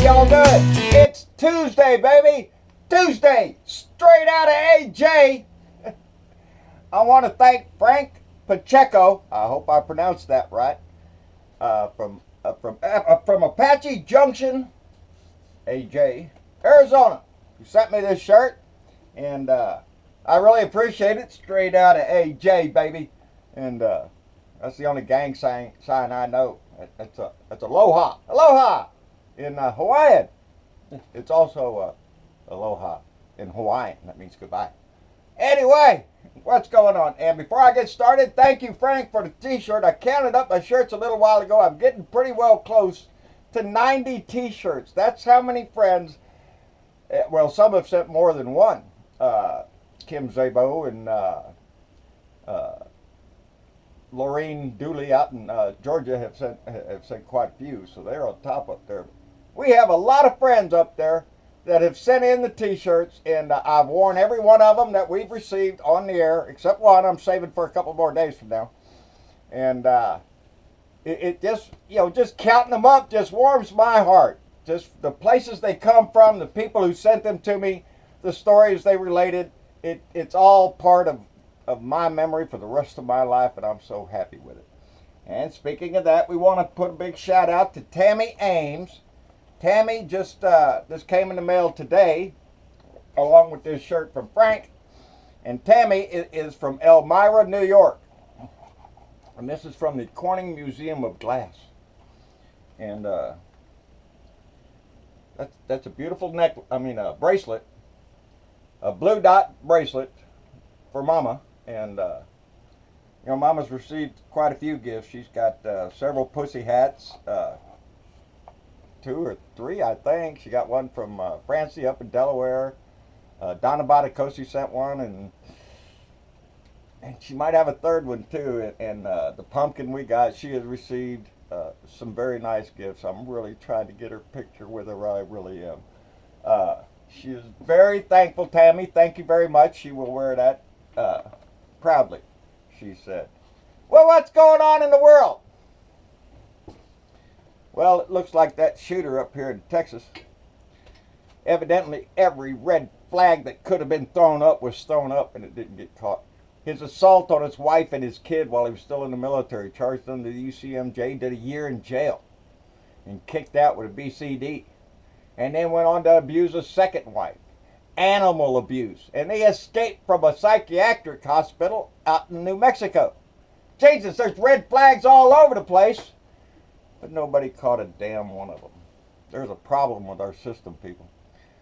y'all doing? It's Tuesday, baby. Tuesday, straight out of AJ. I want to thank Frank Pacheco. I hope I pronounced that right. From Apache Junction, AJ, Arizona, who sent me this shirt, and I really appreciate it. Straight out of AJ, baby, and that's the only gang sign I know. That's aloha, aloha in Hawaiian. It's also aloha in Hawaiian. That means goodbye. Anyway, what's going on? And before I get started, thank you, Frank, for the t-shirt. I counted up my shirts a little while ago. I'm getting pretty well close to 90 t-shirts. That's how many friends, well, some have sent more than one. Kim Zabo and Lorraine Dooley out in Georgia have sent quite a few, so they're on top up there. We have a lot of friends up there that have sent in the t-shirts, and I've worn every one of them that we've received on the air, except one I'm saving for a couple more days from now. And it just, just counting them up just warms my heart. Just the places they come from, the people who sent them to me, the stories they related, it's all part of my memory for the rest of my life, and I'm so happy with it. And speaking of that, we want to put a big shout out to Tammy Ames. Tammy just this came in the mail today, along with this shirt from Frank. And Tammy is from Elmira, New York. And this is from the Corning Museum of Glass. And that's a beautiful bracelet. A blue dot bracelet for Mama. And Mama's received quite a few gifts. She's got several pussy hats. 2 or 3, I think. She got one from Francie up in Delaware. Donna Badacosi sent one, and she might have a third one too. And the pumpkin we got, she has received some very nice gifts. I'm really trying to get her picture with her. I really am. She is very thankful, Tammy. Thank you very much. She will wear that proudly, she said. Well, what's going on in the world? Well, it looks like that shooter up here in Texas, evidently every red flag that could have been thrown up was thrown up, and it didn't get caught. His assault on his wife and his kid while he was still in the military, charged under the UCMJ, did a year in jail and kicked out with a BCD, and then went on to abuse a second wife. Animal abuse. And they escaped from a psychiatric hospital out in New Mexico. Jesus, there's red flags all over the place. But nobody caught a damn one of them. There's a problem with our system, people.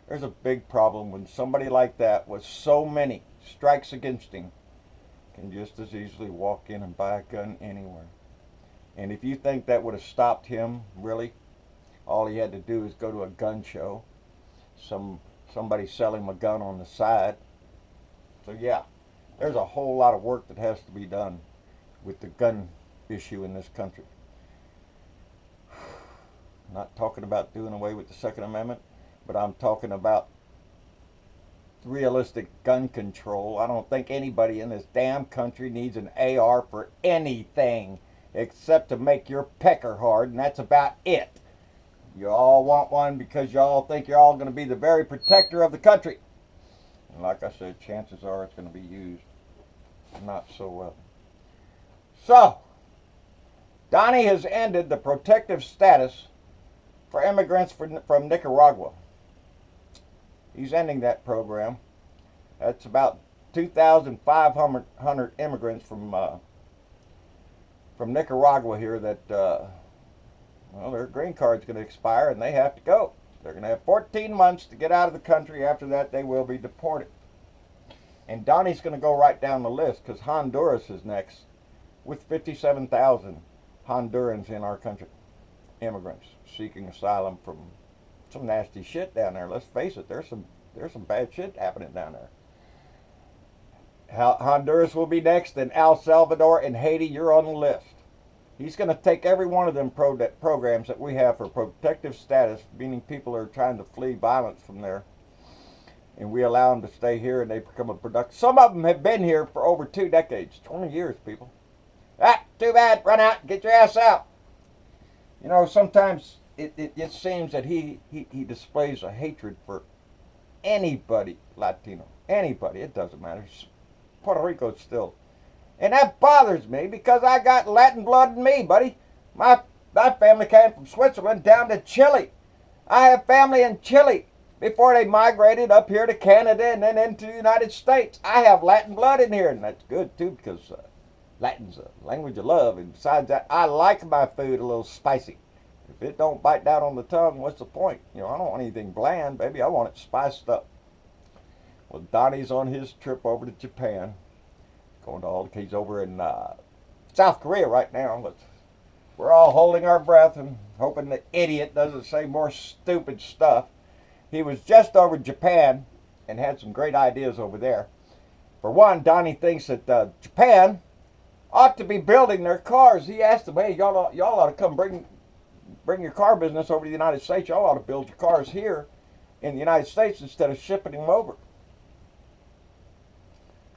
There's a big problem when somebody like that, with so many strikes against him, can just as easily walk in and buy a gun anywhere. And if you think that would have stopped him, really, all he had to do is go to a gun show. Somebody sell him a gun on the side. So yeah, there's a whole lot of work that has to be done with the gun issue in this country. Not talking about doing away with the Second Amendment, but I'm talking about realistic gun control. I don't think anybody in this damn country needs an AR for anything except to make your pecker hard, and that's about it. You all want one because you all think you're all going to be the very protector of the country. And like I said, chances are it's going to be used not so well. So, Donnie has ended the protective status for immigrants from Nicaragua. He's ending that program. That's about 2,500 immigrants from Nicaragua here that, their green card's going to expire and they have to go. They're going to have 14 months to get out of the country. After that, they will be deported. And Donnie's going to go right down the list because Honduras is next with 57,000 Hondurans in our country. Immigrants seeking asylum from some nasty shit down there. Let's face it, there's some bad shit happening down there. Honduras will be next, and El Salvador and Haiti, you're on the list. He's going to take every one of them programs that we have for protective status, meaning people are trying to flee violence from there, and we allow them to stay here and they become a productive. Some of them have been here for over 2 decades, 20 years, people. Ah, too bad, run out, get your ass out. Sometimes it just seems that he displays a hatred for anybody Latino. Anybody, it doesn't matter. Puerto Rico's still. And that bothers me because I got Latin blood in me, buddy. My family came from Switzerland down to Chile. I have family in Chile before they migrated up here to Canada and then into the United States. I have Latin blood in here, and that's good too because Latin's a language of love. And besides that, I like my food a little spicy. If it don't bite down on the tongue, what's the point? You know, I don't want anything bland, baby. I want it spiced up. Well, Donnie's on his trip over to Japan. He's over in South Korea right now. But we're all holding our breath and hoping the idiot doesn't say more stupid stuff. He was just over Japan and had some great ideas over there. For one, Donnie thinks that Japan ought to be building their cars. He asked them, hey, y'all ought to come bring your car business over to the United States. Y'all ought to build your cars here in the United States instead of shipping them over.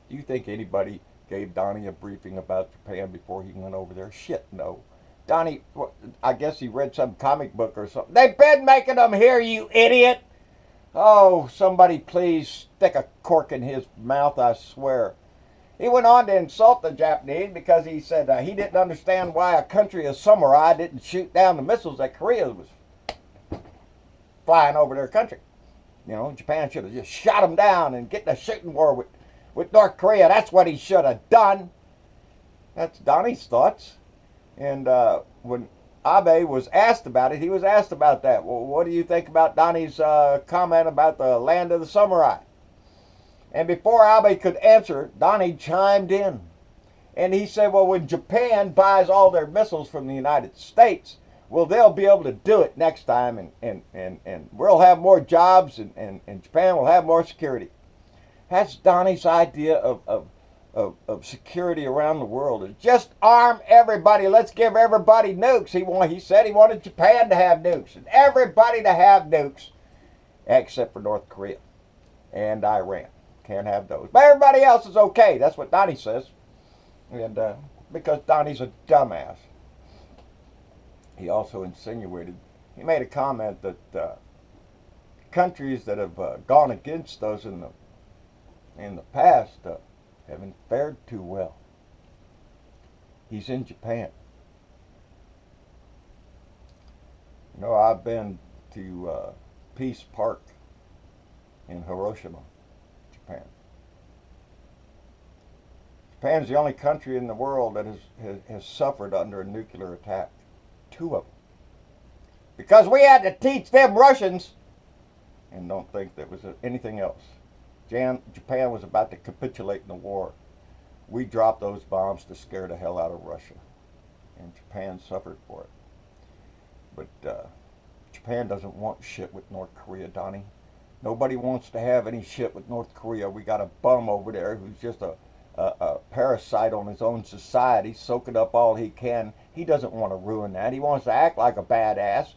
Do you think anybody gave Donnie a briefing about Japan before he went over there? Shit, no. Donnie, I guess he read some comic book or something. They've been making them here, you idiot. Oh, somebody please stick a cork in his mouth, I swear. He went on to insult the Japanese because he said he didn't understand why a country of samurai didn't shoot down the missiles that Korea was flying over their country. You know, Japan should have just shot them down and get in a shooting war with North Korea. That's what he should have done. That's Donnie's thoughts. And when Abe was asked about it, he was asked about that. Well, what do you think about Donnie's comment about the land of the samurai? And before Abe could answer, Donnie chimed in. And he said, well, when Japan buys all their missiles from the United States, well, they'll be able to do it next time, and we'll have more jobs, and Japan will have more security. That's Donnie's idea of security around the world. Is just arm everybody. Let's give everybody nukes. He said he wanted Japan to have nukes, and everybody to have nukes, except for North Korea and Iran. Can't have those. But everybody else is okay. That's what Donnie says. And because Donnie's a dumbass. He also insinuated, he made a comment that countries that have gone against us in the past haven't fared too well. He's in Japan. You know, I've been to Peace Park in Hiroshima, Japan. Japan's the only country in the world that has suffered under a nuclear attack. 2 of them. Because we had to teach them Russians, and don't think there was anything else. Japan was about to capitulate in the war. We dropped those bombs to scare the hell out of Russia, and Japan suffered for it. But Japan doesn't want shit with North Korea, Donnie. Nobody wants to have any shit with North Korea. We got a bum over there who's just a parasite on his own society, soaking up all he can. He doesn't want to ruin that. He wants to act like a badass.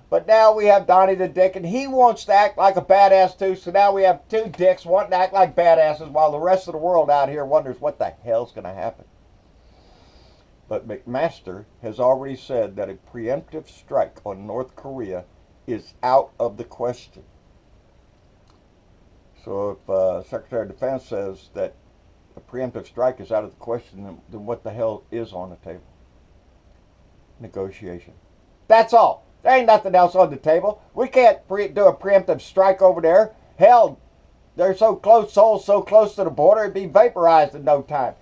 But now we have Donnie the Dick, and he wants to act like a badass too. So now we have 2 dicks wanting to act like badasses while the rest of the world out here wonders what the hell's going to happen. But McMaster has already said that a preemptive strike on North Korea is out of the question. So if Secretary of Defense says that a preemptive strike is out of the question, then what the hell is on the table? Negotiation. That's all. There ain't nothing else on the table. We can't do a preemptive strike over there. Hell, they're so close, souls so close to the border, it'd be vaporized in no time.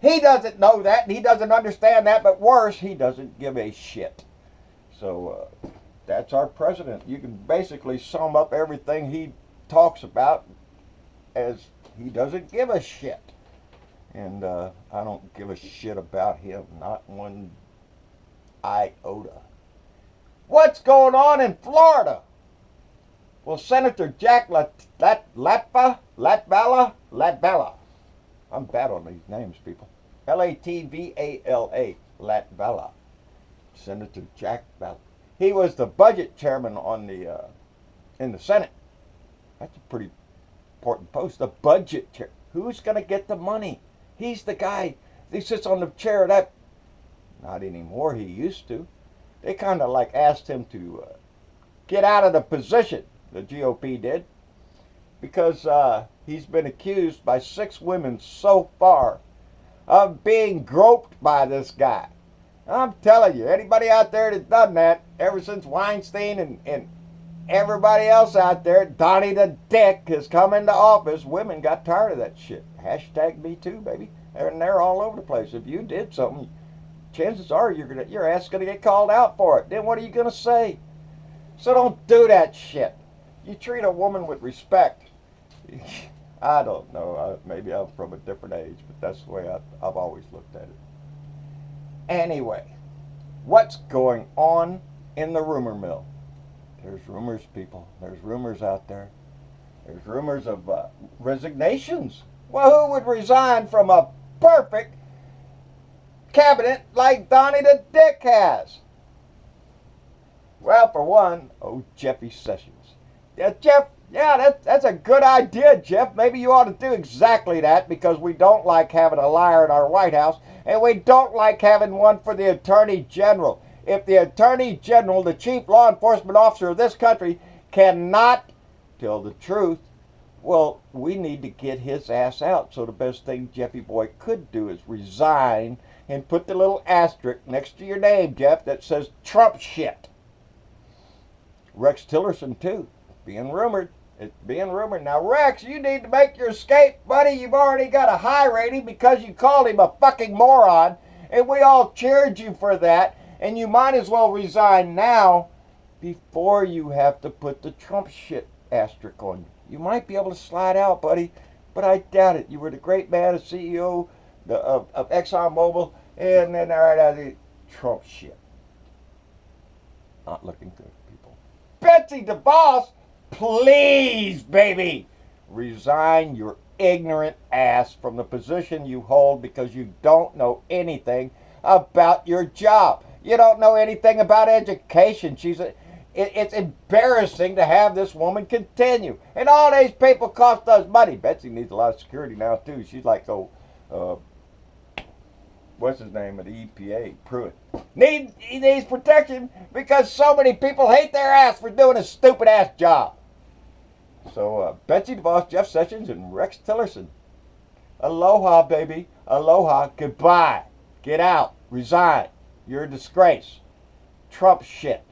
He doesn't know that, and he doesn't understand that, but worse, he doesn't give a shit. So that's our president. You can basically sum up everything he talks about as he doesn't give a shit. And I don't give a shit about him, not one iota. What's going on in Florida? Well, Senator Jack Latvala, I'm bad on these names, people. Latvala, Latvala. Senator Jack Latvala. He was the budget chairman on in the Senate. That's a pretty important post. The budget chair. Who's going to get the money? He's the guy. He sits on the chair of that. Not anymore. He used to. They kind of like asked him to get out of the position, the GOP did, because he's been accused by 6 women so far of being groped by this guy. I'm telling you, anybody out there that's done that, ever since Weinstein and everybody else out there, Donnie the Dick, has come into office, women got tired of that shit. Hashtag Me Too, baby. And they're all over the place. If you did something, chances are your ass is gonna get called out for it. Then what are you gonna say? So don't do that shit. You treat a woman with respect. I don't know. Maybe I'm from a different age, but that's the way I've always looked at it. Anyway, what's going on in the rumor mill? There's rumors, people. There's rumors out there. There's rumors of resignations. Well, who would resign from a perfect cabinet like Donnie the Dick has? Well, for one, Jeffy Sessions. Yeah, Jeff, that's a good idea, Jeff. Maybe you ought to do exactly that, because we don't like having a liar in our White House, and we don't like having one for the Attorney General. If the Attorney General, the chief law enforcement officer of this country, cannot tell the truth, well, we need to get his ass out. So the best thing Jeffy boy could do is resign and put the little asterisk next to your name, Jeff, that says Trump shit. Rex Tillerson, too. Being rumored. It's being rumored. Now, Rex, you need to make your escape, buddy. You've already got a high rating because you called him a fucking moron, and we all cheered you for that, and you might as well resign now before you have to put the Trump shit asterisk on you. You might be able to slide out, buddy, but I doubt it. You were the great man, a CEO of ExxonMobil, and then right out of the Trump shit. Not looking good, people. Betsy DeVos, please, baby, resign your ignorant ass from the position you hold, because you don't know anything about your job. You don't know anything about education. It's embarrassing to have this woman continue. And all these people cost us money. Betsy needs a lot of security now, too. She's like, what's his name at the EPA? Pruitt. He needs protection because so many people hate their ass for doing a stupid-ass job. So, Betsy DeVos, Jeff Sessions, and Rex Tillerson. Aloha, baby. Aloha. Goodbye. Get out. Resign. You're a disgrace. Trump shit.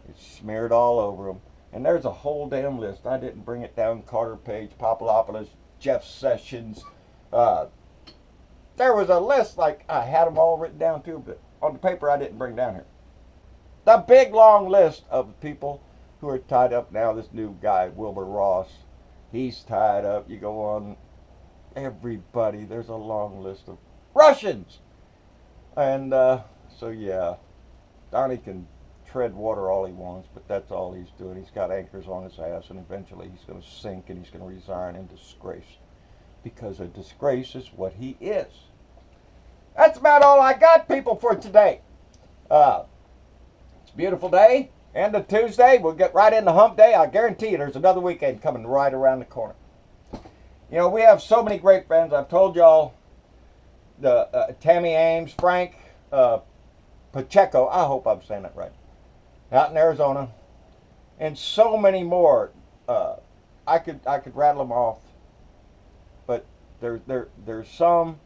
It's smeared all over them. And there's a whole damn list. I didn't bring it down. Carter Page, Papadopoulos, Jeff Sessions. There was a list, like I had them all written down too, but on the paper I didn't bring down here. The big long list of people who are tied up now. This new guy, Wilbur Ross, he's tied up. You go on, everybody. There's a long list of Russians. And so yeah, Donnie can tread water all he wants, but that's all he's doing. He's got anchors on his ass, and eventually he's going to sink, and he's going to resign in disgrace, because a disgrace is what he is. That's about all I got, people, for today. It's a beautiful day. End of Tuesday. We'll get right into hump day. I guarantee you there's another weekend coming right around the corner. You know, we have so many great friends. I've told y'all, the Tammy Ames, Frank Pacheco, I hope I'm saying that right, out in Arizona, and so many more. I could rattle them off, but there's some,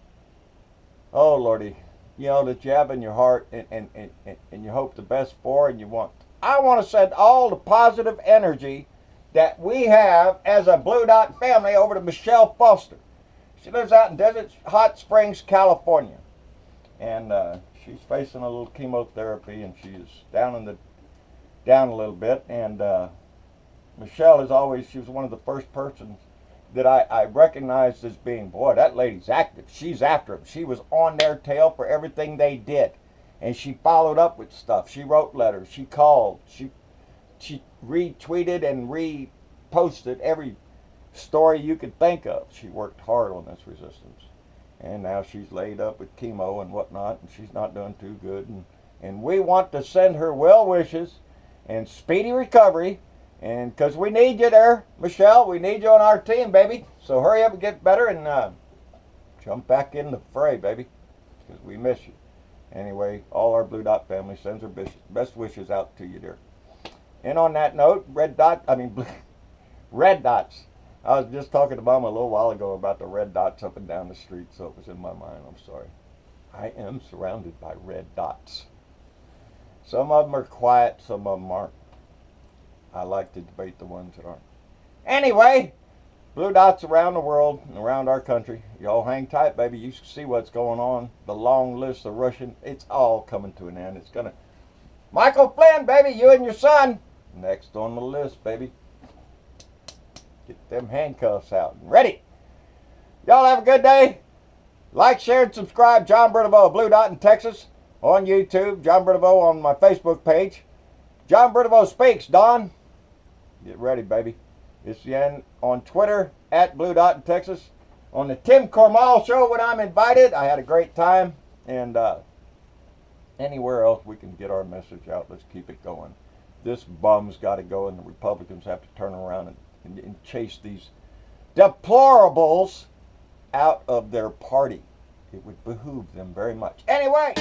oh Lordy, you know, that you have in your heart, and you hope the best for, and you want. I want to send all the positive energy that we have as a Blue Dot family over to Michelle Foster. She lives out in Desert Hot Springs, California, and she's facing a little chemotherapy, and she's down a little bit. And Michelle is always, she was one of the first persons that I recognized as being, boy, that lady's active. She's after them. She was on their tail for everything they did, and she followed up with stuff. She wrote letters. She called. She retweeted and reposted every story you could think of. She worked hard on this resistance, and now she's laid up with chemo and whatnot, and she's not doing too good. And we want to send her well wishes and speedy recovery, and because we need you there, Michelle. We need you on our team, baby. So hurry up and get better, and jump back in the fray, baby, because we miss you. Anyway, all our Blue Dot family sends our best wishes out to you, dear. And on that note, red dots. I was just talking to Mom a little while ago about the red dots up and down the street, so it was in my mind. I'm sorry. I am surrounded by red dots. Some of them are quiet, some of them aren't. I like to debate the ones that aren't. Anyway, blue dots around the world and around our country. Y'all hang tight, baby. You see what's going on. The long list of Russian, it's all coming to an end. It's gonna. Michael Flynn, baby, you and your son. Next on the list, baby. Get them handcuffs out and ready. Y'all have a good day. Like, share, and subscribe. John Bertavot, Blue Dot in Texas. On YouTube. John Bertavot on my Facebook page. John Bertavot Speaks. Don, get ready, baby. It's the end on Twitter, at Blue Dot in Texas. On the Tim Cormal Show when I'm invited. I had a great time. And anywhere else we can get our message out. Let's keep it going. This bum's got to go, and the Republicans have to turn around and chase these deplorables out of their party. It would behoove them very much. Anyway.